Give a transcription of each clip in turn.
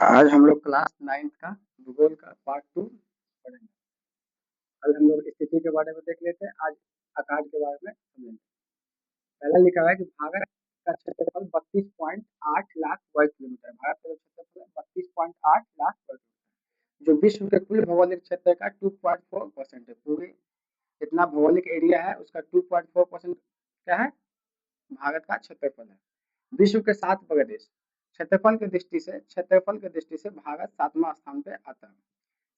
आज हम लोग क्लास 9th का भूगोल का पार्ट 2 पढ़ेंगे। कल हम लोग स्थिति के बारे में देख लेते हैं, आज आकार के बारे में समझेंगे। पहला लिखा हुआ है कि भारत का क्षेत्रफल 32.8 लाख वर्ग किलोमीटर। भारत का जो क्षेत्रफल है 32.8 लाख वर्ग किलोमीटर, जो विश्व के कुल भौगोलिक क्षेत्र का 2.4% है। पूरी जितना भौगोलिक एरिया है उसका 2.4% क्या है, भारत का क्षेत्रफल है। विश्व के 7 बड़े देश, क्षेत्रफल के दृष्टि से भारत 7वां स्थान पे आता है।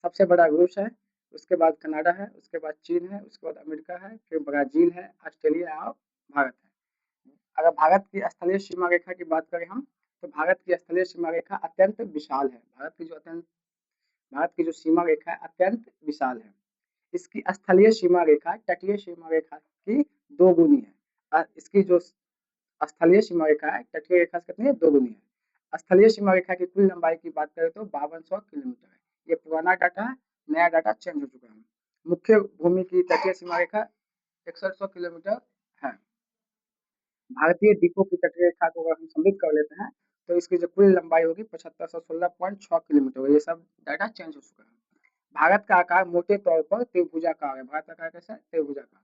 सबसे बड़ा रूस है, उसके बाद कनाडा है, उसके बाद चीन है, उसके बाद अमेरिका है, फिर ब्राजील है, ऑस्ट्रेलिया और भारत है। अगर भारत की स्थलीय सीमा रेखा की बात करें हम, तो भारत की स्थलीय सीमा रेखा अत्यंत विशाल है। भारत की जो सीमा रेखा है अत्यंत विशाल है। इसकी स्थलीय सीमा रेखा तटीय सीमा रेखा की 2 गुनी है। इसकी जो स्थलीय सीमा रेखा है तटीय रेखा से कितनी है, 2 गुनी है। स्थलीय सीमा रेखा की कुल लंबाई की बात करें तो 5200 किलोमीटर है। ये पुराना डाटा है, नया डाटा चेंज हो चुका है। मुख्य भूमि की तटीय सीमा रेखा 6100 किलोमीटर है। भारतीय द्वीपों की तटीय रेखा को अगर हम सम्मिलित कर लेते हैं तो इसकी जो कुल लंबाई होगी 7516.6 किलोमीटर होगी। ये सब डाटा चेंज हो चुका है। भारत का आकार मोटे तौर पर त्रिभुजाकार है। भारत का आकार कैसा है, त्रिभुजाकार।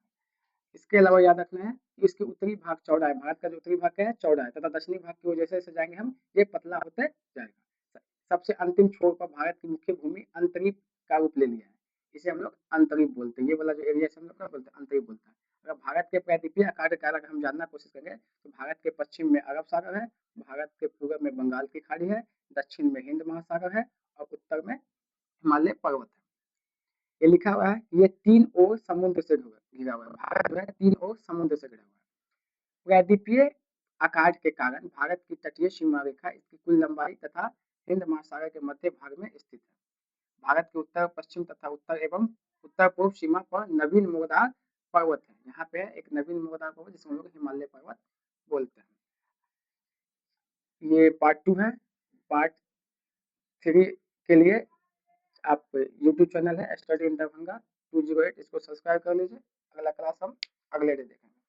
इसके अलावा याद रखना है कि इसके उत्तरी भाग चौड़ा है। भारत का जो उत्तरी भाग क्या है, चौड़ा है, तथा दक्षिणी भाग की ओर जैसे जैसे जाएंगे हम ये पतला होते जाएगा। सबसे अंतिम छोर पर भारत की मुख्य भूमि अंतरीप का रूप ले लिया है। इसे हम लोग अंतरीप बोलते हैं। ये वाला जो एरिया हम लोग क्या बोलते हैं, अंतरीप बोलते हैं। अगर भारत के प्रायद्वीपीय आकार का अगर हम जानना कोशिश करेंगे तो भारत के पश्चिम में अरब सागर है, भारत के पूर्व में बंगाल की खाड़ी है, दक्षिण में हिंद महासागर है और उत्तर में हिमालय पर्वत है। ये लिखा हुआ है, ये 3 ओर समुद्र से घिरा हुआ है। भारत जो है 3 ओर समुद्र से घिरा हुआ है। प्रायद्वीपीय आकार के कारण भारत की तटीय सीमा रेखा इसकी कुल लंबाई तथा हिंद महासागर के मध्य भाग में स्थित है। भारत के उत्तर पश्चिम तथा उत्तर एवं उत्तर पूर्व सीमा पर नवीन मोरदार पर्वत है। यहाँ पे एक नवीन मोरदार पर्वत जिसको हम लोग हिमालय पर्वत बोलते हैं। ये पार्ट 2 है। पार्ट 3 के लिए आप यूट्यूब चैनल है स्टडी इन दरभंगा 208, इसको सब्सक्राइब कर लीजिए। अगला क्लास हम अगले डे देखेंगे।